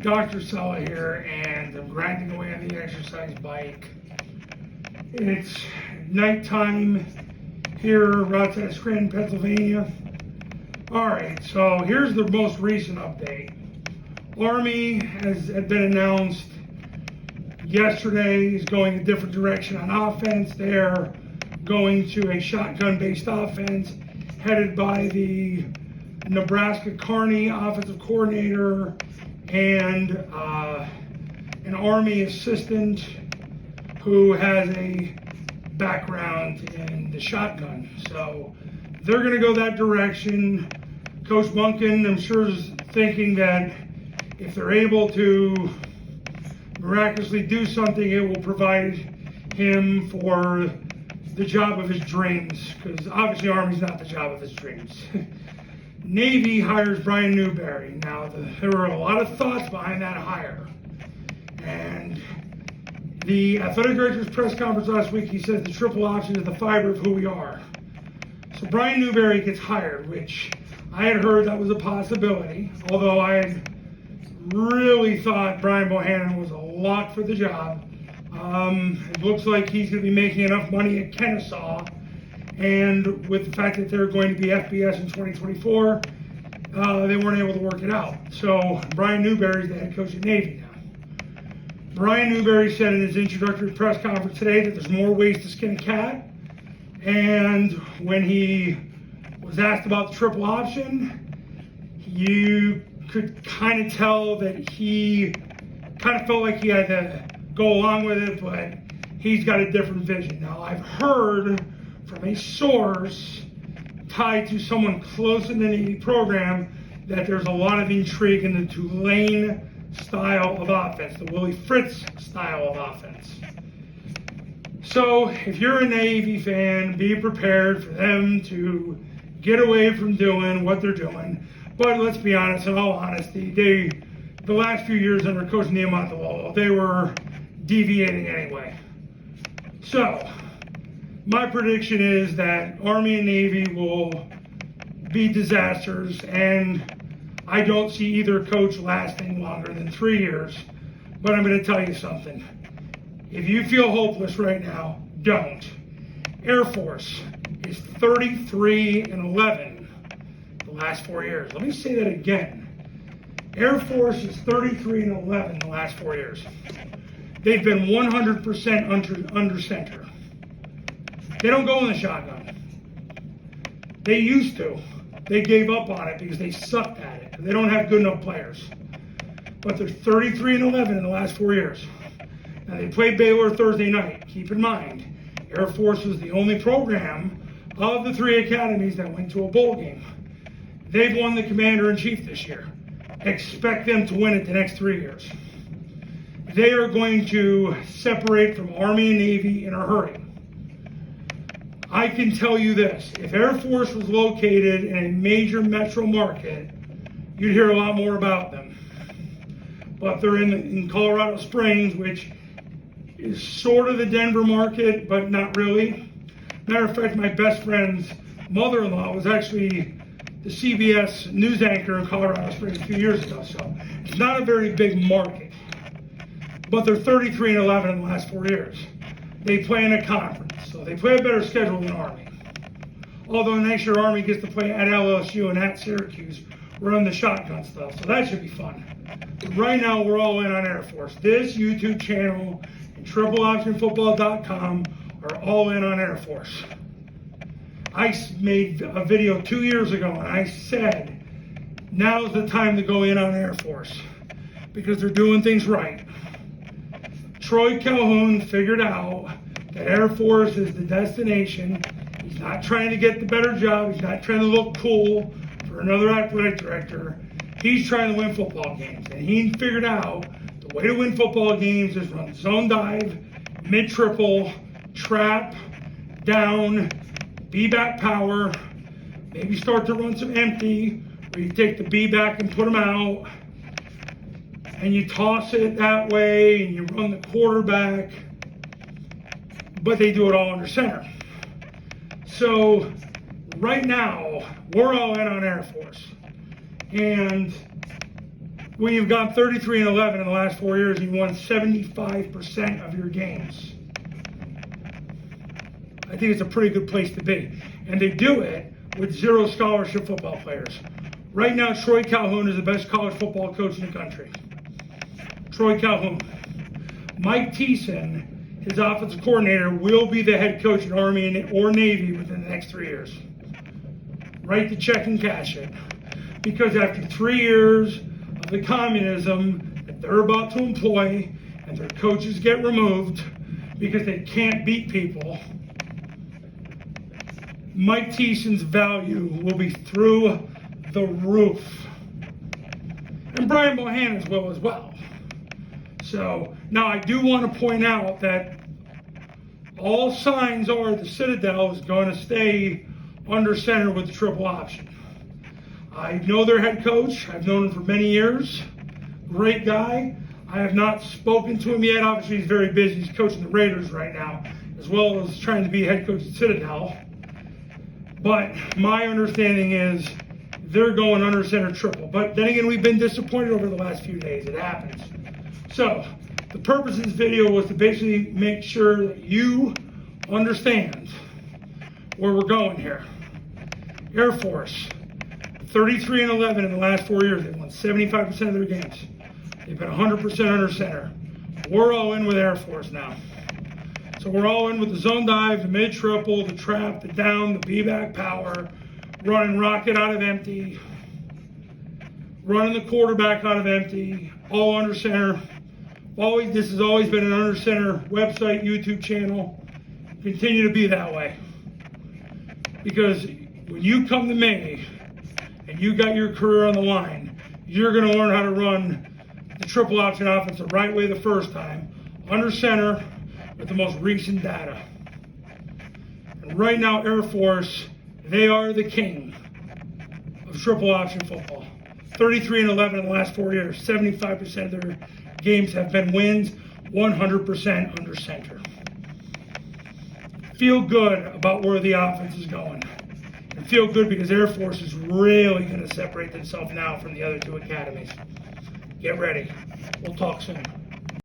Dr. Sella here, and I'm grinding away on the exercise bike. It's nighttime here outside of Scranton, Pennsylvania. Alright, so here's the most recent update. Army had been announced yesterday is going a different direction on offense. They're going to a shotgun-based offense headed by the Nebraska Kearney offensive coordinator and an Army assistant who has a background in the shotgun. So they're going to go that direction. Coach Monken, I'm sure, is thinking that if they're able to miraculously do something, it will provide him for the job of his dreams, because obviously Army's not the job of his dreams. Navy hires Brian Newberry. Now, there were a lot of thoughts behind that hire. And the athletic director's press conference last week, he said the triple option is the fiber of who we are. So Brian Newberry gets hired, which I had heard that was a possibility, although I had really thought Brian Bohannon was a lock for the job. It looks like he's going to be making enough money at Kennesaw, and with the fact that they're going to be FBS in 2024, they weren't able to work it out. So Brian Newberry is the head coach at Navy now. Brian Newberry said in his introductory press conference today that there's more ways to skin a cat, and when he was asked about the triple option, you could kind of tell that he kind of felt like he had to go along with it, but he's got a different vision. Now, I've heard from a source tied to someone close in the Navy program that there's a lot of intrigue in the Tulane style of offense, the Willie Fritz style of offense. So if you're a Navy fan, be prepared for them to get away from doing what they're doing. But let's be honest, in all honesty, the last few years under Coach Niumatalolo, they were deviating anyway. So my prediction is that Army and Navy will be disasters, and I don't see either coach lasting longer than 3 years. But I'm going to tell you something. If you feel hopeless right now, don't. Air Force is 33-11 the last 4 years. Let me say that again. Air Force is 33-11 the last 4 years. They've been 100% under center. They don't go in the shotgun. They used to. They gave up on it because they sucked at it. They don't have good enough players. But they're 33-11 in the last 4 years. Now, they played Baylor Thursday night. Keep in mind, Air Force was the only program of the 3 academies that went to a bowl game. They've won the Commander-in-Chief this year. Expect them to win it the next 3 years. They are going to separate from Army and Navy in a hurry. I can tell you this, if Air Force was located in a major metro market, you'd hear a lot more about them. But they're in Colorado Springs, which is sort of the Denver market, but not really. Matter of fact, my best friend's mother-in-law was actually the CBS news anchor in Colorado Springs a few years ago, so it's not a very big market. But they're 33-11 in the last 4 years. They play in a conference, so they play a better schedule than Army. Although next year Army gets to play at LSU and at Syracuse, run the shotgun stuff, so that should be fun. But right now, we're all in on Air Force. This YouTube channel and TripleOptionFootball.com are all in on Air Force. I made a video 2 years ago, and I said, now's the time to go in on Air Force because they're doing things right. Troy Calhoun figured out that Air Force is the destination. He's not trying to get the better job. He's not trying to look cool for another athletic director. He's trying to win football games. And he figured out the way to win football games is run zone dive, mid-triple, trap, down, B-back power, maybe start to run some empty, where you take the B-back and put them out, and you toss it that way, and you run the quarterback, but they do it all under center. So right now, we're all in on Air Force. And Well, you've gone 33-11 in the last 4 years, and you won 75% of your games. I think it's a pretty good place to be. And they do it with 0 scholarship football players. Right now, Troy Calhoun is the best college football coach in the country. Troy Calhoun. Mike Thiessen, his offensive coordinator, will be the head coach at Army or Navy within the next 3 years. Write the check and cash it. Because after 3 years of the communism that they're about to employ, and their coaches get removed because they can't beat people, Mike Thiessen's value will be through the roof. And Brian Bohanna's will as well. So, now I do want to point out that all signs are the Citadel is going to stay under center with the triple option. I know their head coach. I've known him for many years. Great guy. I have not spoken to him yet. Obviously, he's very busy. He's coaching the Raiders right now, as well as trying to be head coach at Citadel. But my understanding is they're going under center triple. But then again, we've been disappointed over the last few days. It happens. So, the purpose of this video was to basically make sure that you understand where we're going here. Air Force, 33-11 in the last 4 years. They've won 75% of their games. They've been 100% under center. We're all in with Air Force now. So we're all in with the zone dive, the mid triple, the trap, the down, the B-back power, running rocket out of empty, running the quarterback out of empty, all under center. This has always been an under center website, YouTube channel. Continue to be that way. Because when you come to me and you got your career on the line, you're going to learn how to run the triple option offense the right way the first time, under center with the most recent data. And right now, Air Force, they are the king of triple option football. 33-11 in the last 4 years. 75% of their games have been wins, 100% under center. Feel good about where the offense is going. And feel good because Air Force is really going to separate themselves now from the other 2 academies. Get ready. We'll talk soon.